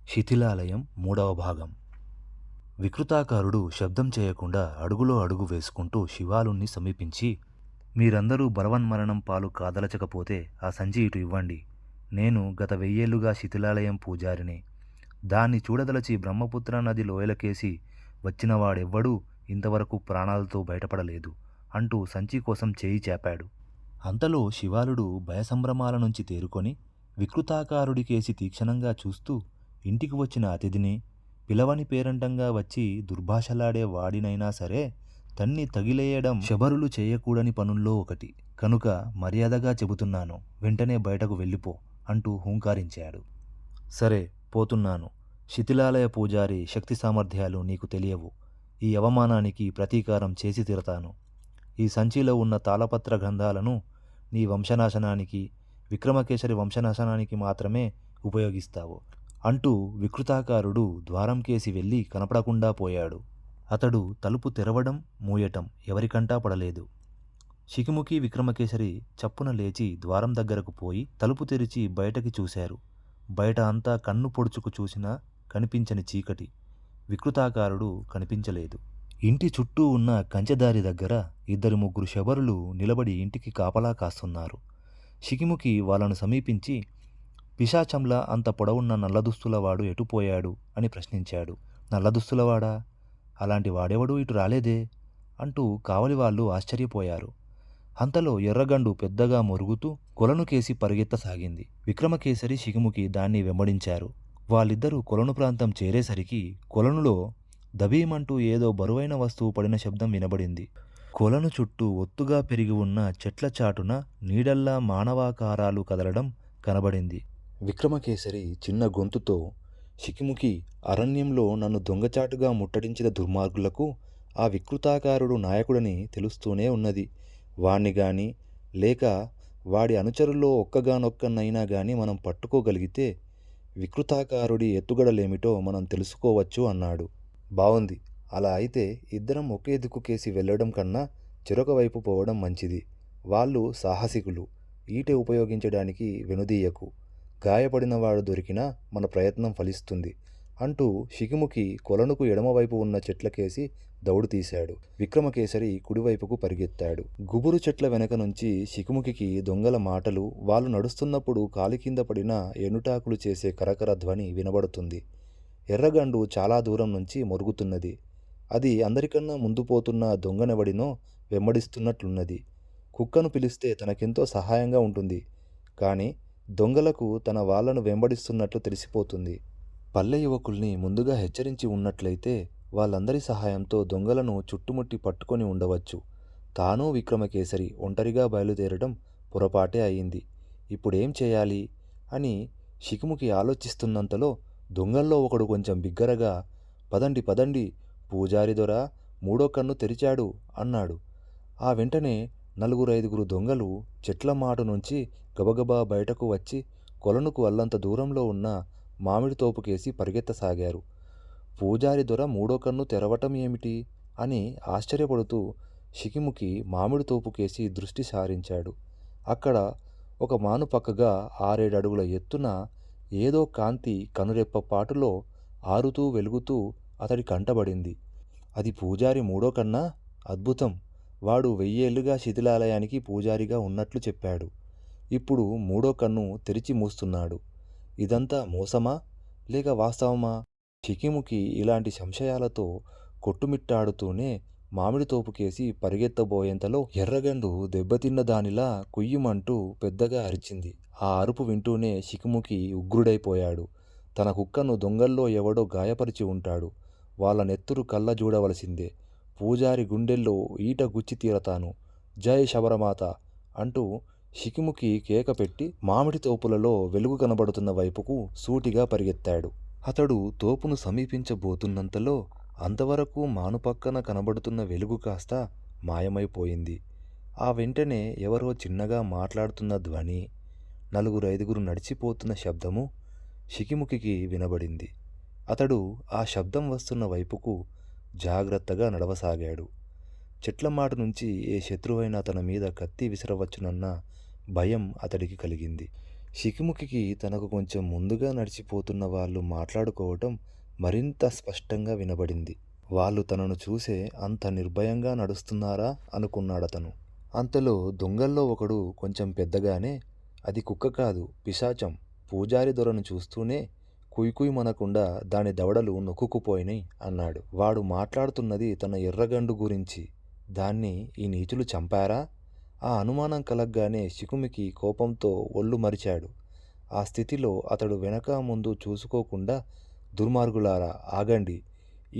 శిథిలాలయం 3వ భాగం. వికృతాకారుడు శబ్దం చేయకుండా అడుగులో అడుగు వేసుకుంటూ శివాలుణ్ణి సమీపించి, మీరందరూ బలవన్మరణం పాలు కాదలచకపోతే ఆ సంచి ఇటు ఇవ్వండి. నేను గత 1000 ఏళ్లుగా శిథిలాలయం పూజారిని. దాన్ని చూడదలచి బ్రహ్మపుత్ర నది లోయలకేసి వచ్చినవాడెవ్వడూ ఇంతవరకు ప్రాణాలతో బయటపడలేదు అంటూ సంచి కోసం చేయి చాపాడు. అంతలో శివాలుడు భయసంభ్రమాల నుంచి తేరుకొని వికృతాకారుడికేసి తీక్షణంగా చూస్తూ, ఇంటికి వచ్చిన అతిథిని, పిలవని పేరంటంగా వచ్చి దుర్భాషలాడే వాడినైనా సరే తన్ని తగిలేయడం శబరులు చేయకూడని పనుల్లో ఒకటి కనుక మర్యాదగా చెబుతున్నాను, వెంటనే బయటకు వెళ్ళిపో అంటూ హూంకారించాడు. సరే, పోతున్నాను. శిథిలాలయ పూజారి శక్తి సామర్థ్యాలు నీకు తెలియవు. ఈ అవమానానికి ప్రతీకారం చేసి తీరతాను. ఈ సంచిలో ఉన్న తాళపత్ర గ్రంథాలను నీ వంశనాశనానికి, విక్రమకేసరి వంశనాశనానికి మాత్రమే ఉపయోగిస్తావు అంటూ వికృతాకారుడు ద్వారంకేసి వెళ్ళి కనపడకుండా పోయాడు. అతడు తలుపు తెరవడం మూయటం ఎవరికంటా పడలేదు. శిఖిముఖి విక్రమకేసరి చప్పున లేచి ద్వారం దగ్గరకు పోయి తలుపు తెరిచి బయటకి చూశారు. బయట అంతా కన్ను పొడుచుకు చూసినా కనిపించని చీకటి. వికృతాకారుడు కనిపించలేదు. ఇంటి చుట్టూ ఉన్న కంచెదారి దగ్గర 2-3 శబరులు నిలబడి ఇంటికి కాపలా కాస్తున్నారు. శిఖిముఖి వాళ్ళను సమీపించి, పిశాచంలా అంత పొడవున్న నల్లదుస్తులవాడు ఎటుపోయాడు అని ప్రశ్నించాడు. నల్లదుస్తులవాడా? అలాంటి వాడెవడూ ఇటు రాలేదే అంటూ కావలివాళ్ళు ఆశ్చర్యపోయారు. అంతలో ఎర్రగండు పెద్దగా మొరుగుతూ కొలనుకేసి పరిగెత్తసాగింది. విక్రమకేసరి శిఖిముఖి దాన్ని వెంబడించారు. వాళ్ళిద్దరూ కొలను ప్రాంతం చేరేసరికి కొలనులో దబీమంటూ ఏదో బరువైన వస్తువు పడిన శబ్దం వినబడింది. కొలను చుట్టూ ఒత్తుగా పెరిగి ఉన్న చెట్ల చాటున నీడల్లా మానవాకారాలు కదలడం కనబడింది. విక్రమకేసరి చిన్న గొంతుతో, శిఖిముఖి, అరణ్యంలో నన్ను దొంగచాటుగా ముట్టడించిన దుర్మార్గులకు ఆ వికృతాకారుడు నాయకుడని తెలుస్తూనే ఉన్నది. వాణ్ణి గాని లేక వాడి అనుచరుల్లో ఒక్కగానొక్కనైనా గాని మనం పట్టుకోగలిగితే వికృతాకారుడి ఎత్తుగడలేమిటో మనం తెలుసుకోవచ్చు అన్నాడు. బావుంది. అలా అయితే ఇద్దరం ఒకే దిక్కుకేసి వెళ్ళడం కన్నా చెరొక వైపు పోవడం మంచిది. వాళ్ళు సాహసికులు. ఈటె ఉపయోగించడానికి వెనుదీయకు. గాయపడినవాడు దొరికినా మన ప్రయత్నం ఫలిస్తుంది అంటూ శిఖిముఖి కొలనుకు ఎడమవైపు ఉన్న చెట్లకేసి దౌడు తీశాడు. విక్రమకేసరి కుడివైపుకు పరిగెత్తాడు. గుబురు చెట్ల వెనక నుంచి శిఖిముఖికి దొంగల మాటలు, వాళ్ళు నడుస్తున్నప్పుడు కాలి కింద పడిన ఎనుటాకులు చేసే కరకర ధ్వని వినబడుతుంది. ఎర్రగండు చాలా దూరం నుంచి మొరుగుతున్నది. అది అందరికన్నా ముందు పోతున్న దొంగనెవడినో వెంబడిస్తున్నట్లున్నది. కుక్కను పిలిస్తే తనకెంతో సహాయంగా ఉంటుంది. కానీ దొంగలకు తన వాళ్లను వెంబడిస్తున్నట్లు తెలిసిపోతుంది. పల్లె యువకుల్ని ముందుగా హెచ్చరించి ఉన్నట్లయితే వాళ్ళందరి సహాయంతో దొంగలను చుట్టుముట్టి పట్టుకొని ఉండవచ్చు. తానూ విక్రమకేసరి ఒంటరిగా బయలుదేరడం పొరపాటే అయింది. ఇప్పుడేం చేయాలి అని శిఖిముఖి ఆలోచిస్తున్నంతలో దొంగల్లో ఒకడు కొంచెం బిగ్గరగా, పదండి పదండి, పూజారి దొర 3వ కన్ను తెరిచాడు అన్నాడు. ఆ వెంటనే 4-5 దొంగలు చెట్ల మాటు నుంచి గబగబా బయటకు వచ్చి కొలనుకు అల్లంత దూరంలో ఉన్న మామిడి తోపుకేసి పరిగెత్తసాగారు. పూజారి దొర 3వ కన్ను తెరవటం ఏమిటి అని ఆశ్చర్యపడుతూ శిఖిముఖి మామిడి తోపుకేసి దృష్టి సారించాడు. అక్కడ ఒక మాను పక్కగా 6-7 అడుగుల ఎత్తున ఏదో కాంతి కనురెప్ప పాటులో ఆరుతూ వెలుగుతూ అతడి కంటబడింది. అది పూజారి 3వ కన్నా? అద్భుతం. వాడు 1000 ఏళ్లుగా శిథిలాలయానికి పూజారిగా ఉన్నట్లు చెప్పాడు. ఇప్పుడు 3వ కన్ను తెరిచి మూస్తున్నాడు. ఇదంతా మోసమా లేక వాస్తవమా? శిఖిముఖి ఇలాంటి సంశయాలతో కొట్టుమిట్టాడుతూనే మామిడి తోపుకేసి పరిగెత్తబోయేంతలో ఎర్రగండు దెబ్బతిన్న దానిలా కుయ్యమంటూ పెద్దగా అరిచింది. ఆ అరుపు వింటూనే శిఖిముఖి ఉగ్రుడైపోయాడు. తన కుక్కను దొంగల్లో ఎవడో గాయపరిచి ఉంటాడు. వాళ్ళ నెత్తురు కళ్ళ చూడవలసిందే. పూజారి గుండెల్లో ఈట గుచ్చి తీరతాను. జై శబరమాత అంటూ శిఖిముఖి కేక పెట్టి మామిడి తోపులలో వెలుగు కనబడుతున్న వైపుకు సూటిగా పరిగెత్తాడు. అతడు తోపును సమీపించబోతున్నంతలో అంతవరకు మానుపక్కన కనబడుతున్న వెలుగు కాస్త మాయమైపోయింది. ఆ వెంటనే ఎవరో చిన్నగా మాట్లాడుతున్న ధ్వని, 4-5 నడిచిపోతున్న శబ్దము శిఖిముఖికి వినబడింది. అతడు ఆ శబ్దం వస్తున్న వైపుకు జాగ్రత్తగా నడవసాగాడు. చెట్లమాటు నుంచి ఏ శత్రువైనా తన మీద కత్తి విసరవచ్చునన్న భయం అతడికి కలిగింది. శిఖిముఖికి తనకు కొంచెం ముందుగా నడిచిపోతున్న వాళ్ళు మాట్లాడుకోవటం మరింత స్పష్టంగా వినబడింది. వాళ్ళు తనను చూసే అంత నిర్భయంగా నడుస్తున్నారా అనుకున్నాడతను. అంతలో దొంగల్లో ఒకడు కొంచెం పెద్దగానే, అది కుక్క కాదు పిశాచం, పూజారి దొరను చూస్తూనే కుయ్ మనకుండా దాని దవడలు నొక్కుకుపోయినాయి అన్నాడు. వాడు మాట్లాడుతున్నది తన ఎర్రగండు గురించి. దాన్ని ఈ నీచులు చంపారా? ఆ అనుమానం కలగ్గానే శిఖుమికి కోపంతో ఒళ్ళు మరిచాడు. ఆ స్థితిలో అతడు వెనక ముందు చూసుకోకుండా, దుర్మార్గులారా ఆగండి,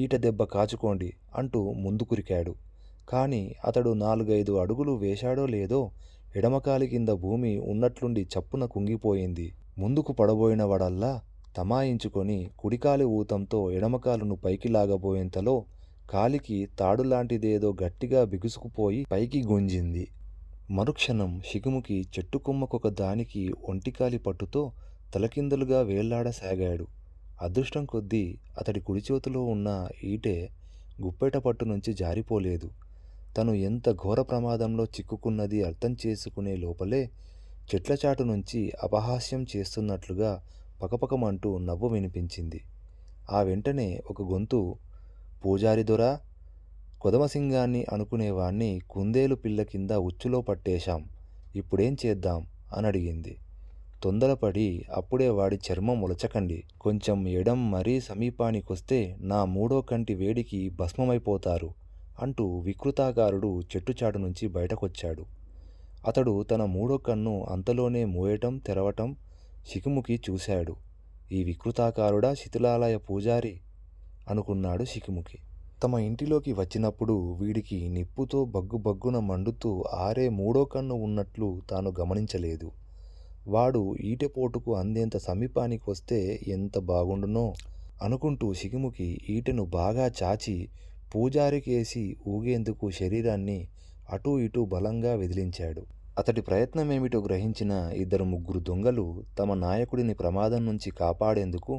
ఈట దెబ్బ కాచుకోండి అంటూ ముందుకురికాడు. కాని అతడు 4-5 అడుగులు వేశాడో లేదో ఎడమకాలి కింద భూమి ఉన్నట్లుండి చప్పున కుంగిపోయింది. ముందుకు పడబోయినవాడల్లా తమాయించుకొని కుడికాలి ఊతంతో ఎడమకాలును పైకి లాగబోయేంతలో కాలికి తాడులాంటిదేదో గట్టిగా బిగుసుకుపోయి పైకి గుంజింది. మరుక్షణం శిఖుముఖి చెట్టుకొమ్మకొక దానికి ఒంటికాలి పట్టుతో తలకిందులుగా వేళ్లాడసాగాడు. అదృష్టం కొద్దీ అతడి కుడిచేతిలో ఉన్న ఈటె గుప్పెట పట్టు నుంచి జారిపోలేదు. తను ఎంత ఘోర ప్రమాదంలో చిక్కుకున్నది అర్థం చేసుకునే లోపలే చెట్లచాటు నుంచి అపహాస్యం చేస్తున్నట్లుగా పకపకమంటూ నవ్వు వినిపించింది. ఆ వెంటనే ఒక గొంతు, పూజారి దొరా, కొదమసింగాన్ని అనుకునేవాణ్ణి కుందేలు పిల్ల కింద ఉచ్చులో పట్టేశాం, ఇప్పుడేం చేద్దాం అనడిగింది. తొందరపడి అప్పుడే వాడి చర్మం ఉలచకండి, కొంచెం ఎడం మరీ సమీపానికొస్తే నా 3వ కంటి వేడికి భస్మమైపోతారు అంటూ వికృతాకారుడు చెట్టుచాటు నుంచి బయటకొచ్చాడు. అతడు తన 3వ కన్ను అంతలోనే మూయటం తెరవటం శిఖుముఖి చూశాడు. ఈ వికృతాకారుడా శిథిలాలయ పూజారి అనుకున్నాడు శిఖుముఖి. తమ ఇంటిలోకి వచ్చినప్పుడు వీడికి నిప్పుతో బగ్గుబగ్గున మండుతూ ఆరే 3వ కన్ను ఉన్నట్లు తాను గమనించలేదు. వాడు ఈటెపోటుకు అందేంత సమీపానికి వస్తే ఎంత బాగుండునో అనుకుంటూ శిఖుముఖి ఈటెను బాగా చాచి పూజారికేసి ఊగేందుకు శరీరాన్ని అటూ ఇటూ బలంగా విదిలించాడు. అతడి ప్రయత్నమేమిటో గ్రహించిన 2-3 దొంగలు తమ నాయకుడిని ప్రమాదం నుంచి కాపాడేందుకు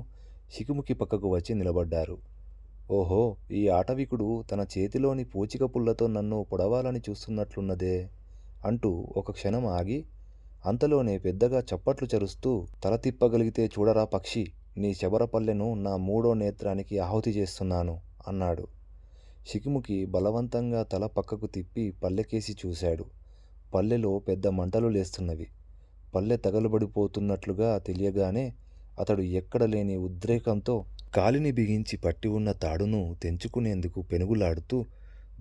శిఖుముఖి పక్కకు వచ్చి నిలబడ్డారు. ఓహో, ఈ ఆటవికుడు తన చేతిలోని పూచిక పుల్లతో నన్ను పొడవాలని చూస్తున్నట్లున్నదే అంటూ ఒక క్షణం ఆగి, అంతలోనే పెద్దగా చప్పట్లు చరుస్తూ, తల తిప్పగలిగితే చూడరా పక్షి, నీ శబరపల్లెను నా 3వ నేత్రానికి ఆహుతి చేస్తున్నాను అన్నాడు. శిఖుముఖి బలవంతంగా తల పక్కకు తిప్పి పల్లెకేసి చూశాడు. పల్లెలో పెద్ద మంటలు లేస్తున్నవి. పల్లె తగలబడిపోతున్నట్లుగా తెలియగానే అతడు ఎక్కడలేని ఉద్రేకంతో కాలిని బిగించి పట్టి ఉన్న తాడును తెంచుకునేందుకు పెనుగులాడుతూ,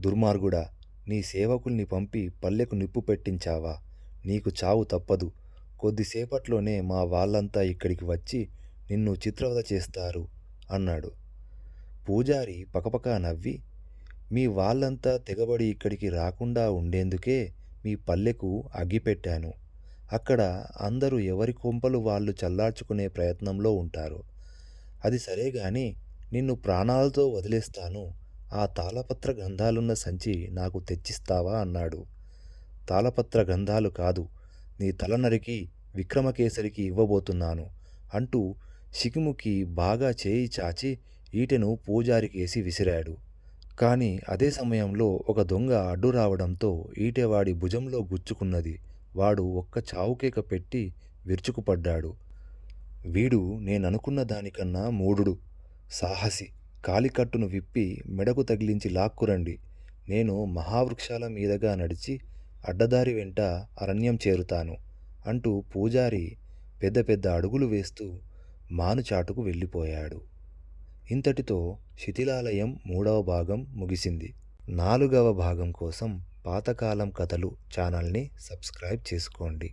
దుర్మార్గుడా, నీ సేవకుల్ని పంపి పల్లెకు నిప్పు పెట్టించావా? నీకు చావు తప్పదు. కొద్దిసేపట్లోనే మా వాళ్ళంతా ఇక్కడికి వచ్చి నిన్ను చిత్రవధ చేస్తారు అన్నాడు. పూజారి పకపకా నవ్వి, మీ వాళ్ళంతా తెగబడి ఇక్కడికి రాకుండా ఉండేందుకే మీ పల్లెకు అగ్గిపెట్టాను. అక్కడ అందరూ ఎవరి కొంపలు వాళ్ళు చల్లార్చుకునే ప్రయత్నంలో ఉంటారు. అది సరేగాని నిన్ను ప్రాణాలతో వదిలేస్తాను. ఆ తాళపత్ర గంధాలున్న సంచి నాకు తెచ్చిస్తావా అన్నాడు. తాళపత్ర గంధాలు కాదు, నీ తల నరికి విక్రమకేసరికి ఇవ్వబోతున్నాను అంటూ శిఖుముఖి బాగా చేయి చాచి ఈటెను పూజారికేసి విసిరాడు. కాని అదే సమయంలో ఒక దొంగ అడ్డు రావడంతో ఈటెవాడి భుజంలో గుచ్చుకున్నది. వాడు ఒక్క చావుకేక పెట్టి విరుచుకుపడ్డాడు. వీడు నేననుకున్న దానికన్నా మూఢుడు, సాహసి. కాలికట్టును విప్పి మెడకు తగిలించి లాక్కురండి. నేను మహావృక్షాల మీదగా నడిచి అడ్డదారి వెంట అరణ్యం చేరుతాను అంటూ పూజారి పెద్ద పెద్ద అడుగులు వేస్తూ మానుచాటుకు వెళ్ళిపోయాడు. ఇంతటితో శిథిలాలయం 3వ భాగం ముగిసింది. 4వ భాగం కోసం పాతకాలం కథలు ఛానల్ని సబ్స్క్రైబ్ చేసుకోండి.